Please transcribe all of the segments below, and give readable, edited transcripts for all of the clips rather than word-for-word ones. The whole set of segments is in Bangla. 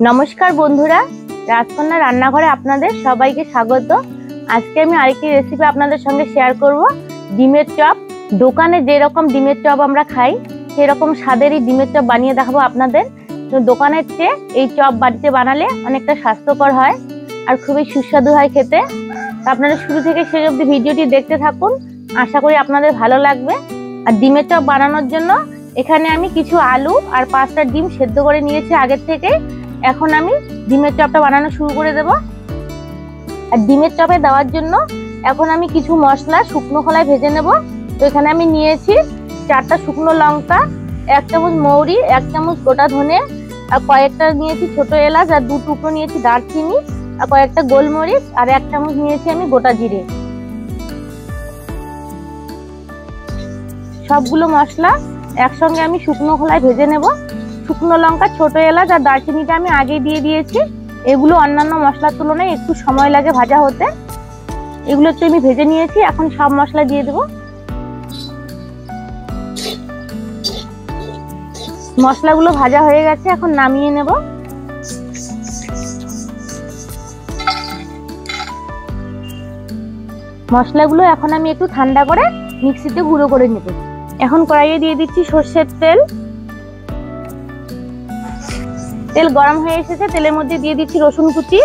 নমস্কার বন্ধুরা, রাজকন্যা রান্নাঘরে আপনাদের সবাইকে স্বাগত। আজকে আমি আরেকটি রেসিপি আপনাদের সঙ্গে শেয়ার করব, ডিমের চপ। দোকানে যেরকম ডিমের চপ আমরা খাই সেরকম স্বাদেরই ডিমের চপ বানিয়ে দেখাবো আপনাদের। তো দোকানের চেয়ে এই চপ বাড়িতে বানালে অনেকটা স্বাস্থ্যকর হয় আর খুবই সুস্বাদু হয় খেতে। আপনারা শুরু থেকে শেষ অবধি ভিডিওটি দেখতে থাকুন, আশা করি আপনাদের ভালো লাগবে। আর ডিমের চপ বানানোর জন্য এখানে আমি কিছু আলু আর 5টা ডিম সেদ্ধ করে নিয়েছি আগের থেকে। এখন আমি ডিমের চপটা বানানো শুরু করে দেব। আর ডিমের চপে দেওয়ার জন্য এখন আমি কিছু মশলা শুকনো খোলায় ভেজে নেব। তো এখানে আমি নিয়েছি 4টা শুকনো লঙ্কা, 1 চামচ মৌরি, 1 চামচ গোটা ধনে, আর কয়েকটা নিয়েছি ছোট এলাচ, আর 2 টুকরো নিয়েছি দারচিনি, আর কয়েকটা গোলমরিচ, আর 1 চামচ নিয়েছি আমি গোটা জিরে। সবগুলো মশলা একসঙ্গে আমি শুকনো খোলায় ভেজে নেব। শুকনো লঙ্কা, ছোট এলাচ আর দারচিনিটা আমি আগে দিয়ে দিয়েছি। এগুলো অন্যান্য মশলার তুলনায় একটু সময় লাগে ভাজা হতে। এগুলো তো আমি ভেজে নিয়েছি, এখন সব মশলা দিয়ে দেব। মশলাগুলো ভাজা হয়ে গেছে, এখন নামিয়ে নেব। মশলাগুলো এখন আমি একটু ঠান্ডা করে মিক্সিতে গুঁড়ো করে নেব। এখন কড়াইয়ে দিয়ে দিচ্ছি সরষের তেল। তেল গরম হয়ে এসেছে, তেলের মধ্যে দিয়ে দিচ্ছি রসুন কুচি,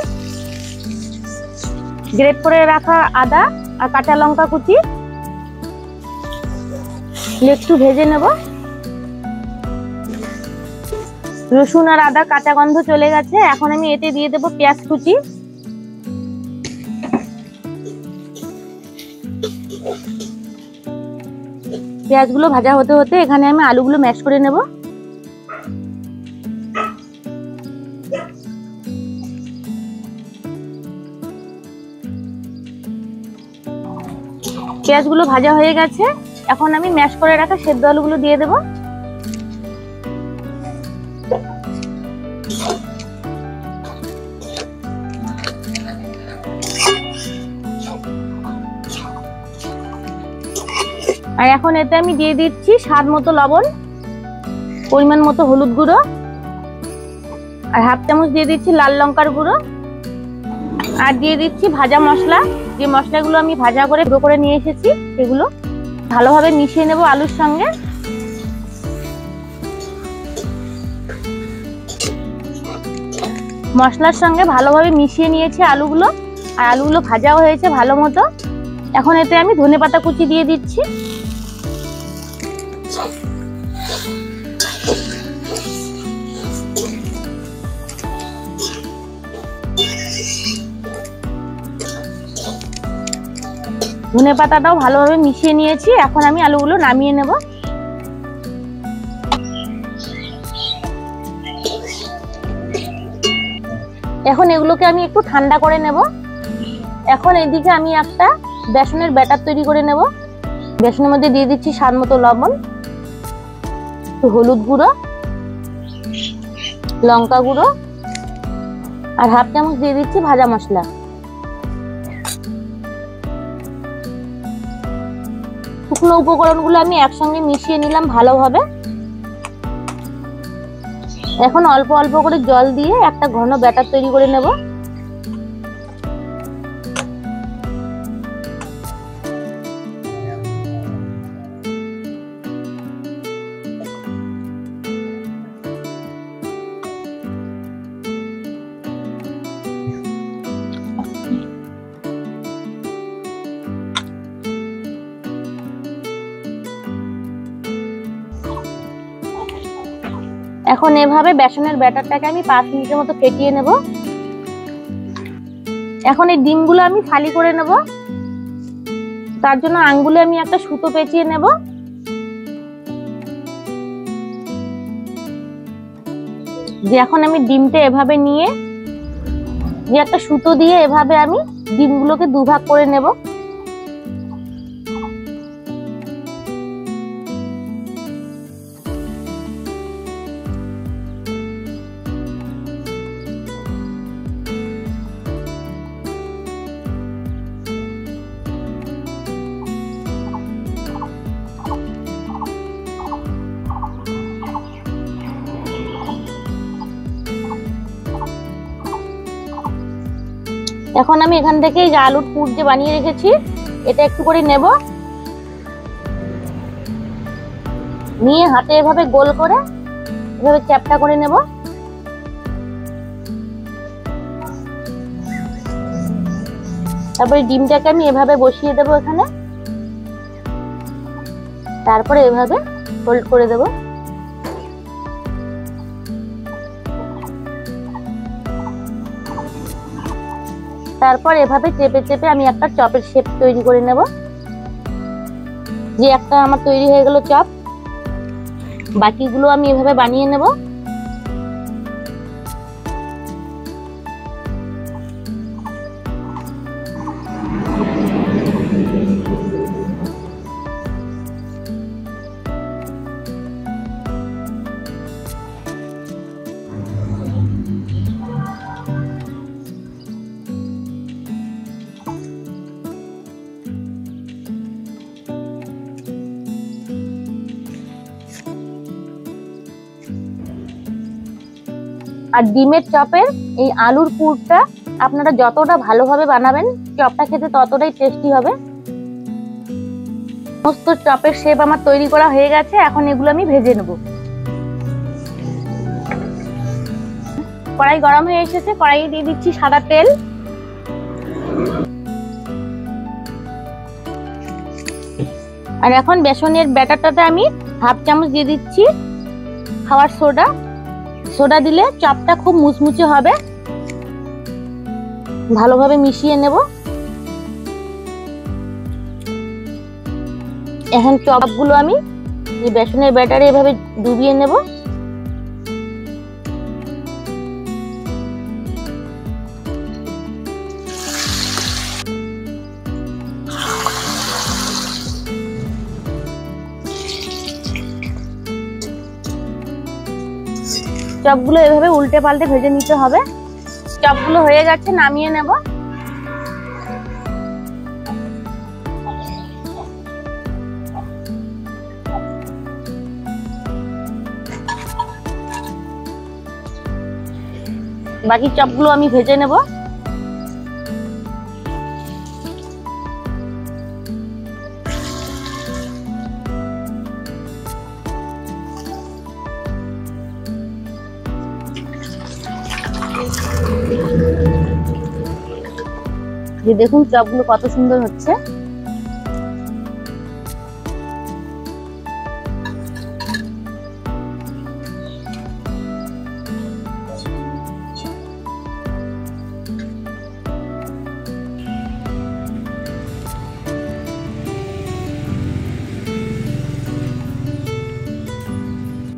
গ্রেট করে রাখা আদা আর কাঁচা লঙ্কা কুচি। একটু ভেজে নেব। রসুন আর আদা কাঁচা গন্ধ চলে গেছে, এখন আমি এতে দিয়ে দেব পেঁয়াজ কুচি। পেঁয়াজগুলো ভাজা হতে হতে এখানে আমি আলুগুলো ম্যাশ করে নেব। পেঁয়াজগুলো ভাজা হয়ে গেছে, এখন আমি ম্যাশ করে রাখা সেদ্ধ আলুগুলো দিয়ে দেব। আর এখন এতে আমি দিয়ে দিচ্ছি স্বাদ মতো লবণ, পরিমাণ মতো হলুদ গুঁড়ো, আর 1/2 চামচ দিয়ে দিচ্ছি লাল লঙ্কার গুঁড়ো, আর দিয়ে দিচ্ছি ভাজা মশলা। যে মশলাগুলো আমি ভাজা করে গুঁড়ো করে নিয়ে এসেছি সেগুলো ভালোভাবে মিশিয়ে নেব আলুর সঙ্গে। মশলার সঙ্গে ভালোভাবে মিশিয়ে নিয়েছি আলুগুলো, আর আলুগুলো ভাজাও হয়েছে ভালো মতো। এখন এতে আমি ধনেপাতা কুচি দিয়ে দিচ্ছি। ধনেপাতাটাও ভালোভাবে মিশিয়ে নিয়েছি, এখন আমি আলুগুলো নামিয়ে নেব। এখন এগুলোকে আমি একটু ঠান্ডা করে নেব। এখন এইদিকে আমি একটা বেসনের ব্যাটার তৈরি করে নেব। বেসনের মধ্যে দিয়ে দিচ্ছি স্বাদ মতো লবণ, একটু হলুদ গুঁড়ো, লঙ্কা গুঁড়ো, আর 1/2 চামচ দিয়ে দিচ্ছি ভাজা মশলা। শুকনো উপকরণগুলো আমি একসঙ্গে মিশিয়ে নিলাম ভালোভাবে। এখন অল্প অল্প করে জল দিয়ে একটা ঘন ব্যাটার তৈরি করে নেব। এখন এভাবে বেসনের ব্যাটারটাকে আমি 5 মিনিটের মতো ফেটিয়ে নেব। এখন এই ডিমগুলো আমি ফালি করে নেব। তার জন্য আঙ্গুলে আমি একটা সুতো পেঁচিয়ে নেব। যে এখন আমি ডিমটা এভাবে নিয়ে যে একটা সুতো দিয়ে এভাবে আমি ডিমগুলোকে 2 ভাগ করে নেব। এখন আমি এখান থেকে এই যে আলুর পুর যে বানিয়ে রেখেছি এটা একটু করে নেব, নিয়ে হাতে এভাবে গোল করে এভাবে চ্যাপটা করে নেব। তারপরে ডিমটাকে আমি এভাবে বসিয়ে দেব এখানে, তারপরে এভাবে ফোল্ড করে দেব। তারপর এভাবে চেপে চেপে আমি একটা চপের শেপ তৈরি করে নেব। যে একটা আমার তৈরি হয়ে গেল চপ, বাকিগুলো আমি এভাবে বানিয়ে নেব। আর ডিমের চপের এই আলুর পুরটা আপনারা যতটা ভালোভাবে বানাবেন চপটা খেতে ততটাই টেস্টি হবে। সমস্ত চপের শেপ আমার তৈরি করা হয়ে গেছে, এখন এগুলো আমি ভেজে নেব। কড়াই গরম হয়ে এসেছে, কড়াইয়ে দিয়ে দিচ্ছি সাদা তেল। আর এখন বেসনের ব্যাটারটাতে আমি হাফ চামচ দিয়ে দিচ্ছি খাবার সোডা। সোডা দিলে চপটা খুব মুচমুচে হবে। ভালোভাবে মিশিয়ে নেব। এখন চপগুলো আমি এই বেসনের ব্যাটারে এভাবে ডুবিয়ে নেব। চপগুলো এভাবে উল্টে পাল্টে ভেজে নিতে হবে। চপগুলো হয়ে গেছে, নামিয়ে নেব। বাকি চপগুলো আমি ভেজে নেব। দেখুন চপগুলো কত সুন্দর হচ্ছে।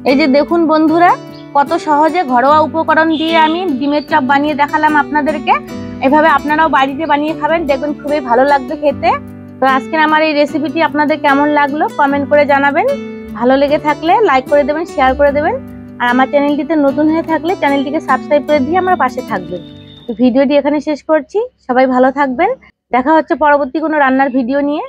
এই যে দেখুন বন্ধুরা, কত সহজে ঘরোয়া উপকরণ দিয়ে আমি ডিমের চপ বানিয়ে দেখালাম আপনাদেরকে। এভাবে আপনারাও বাড়িতে বানিয়ে খাবেন, দেখবেন খুবই ভালো লাগবে খেতে। তো আজকের আমার এই রেসিপিটি আপনাদের কেমন লাগলো কমেন্ট করে জানাবেন। ভালো লেগে থাকলে লাইক করে দেবেন, শেয়ার করে দেবেন। আর আমার চ্যানেলটিতে নতুন হয়ে থাকলে চ্যানেলটিকে সাবস্ক্রাইব করে দিয়ে আমার পাশে থাকবেন। তো ভিডিওটি এখানে শেষ করছি। সবাই ভালো থাকবেন। দেখা হচ্ছে পরবর্তী কোনো রান্নার ভিডিও নিয়ে।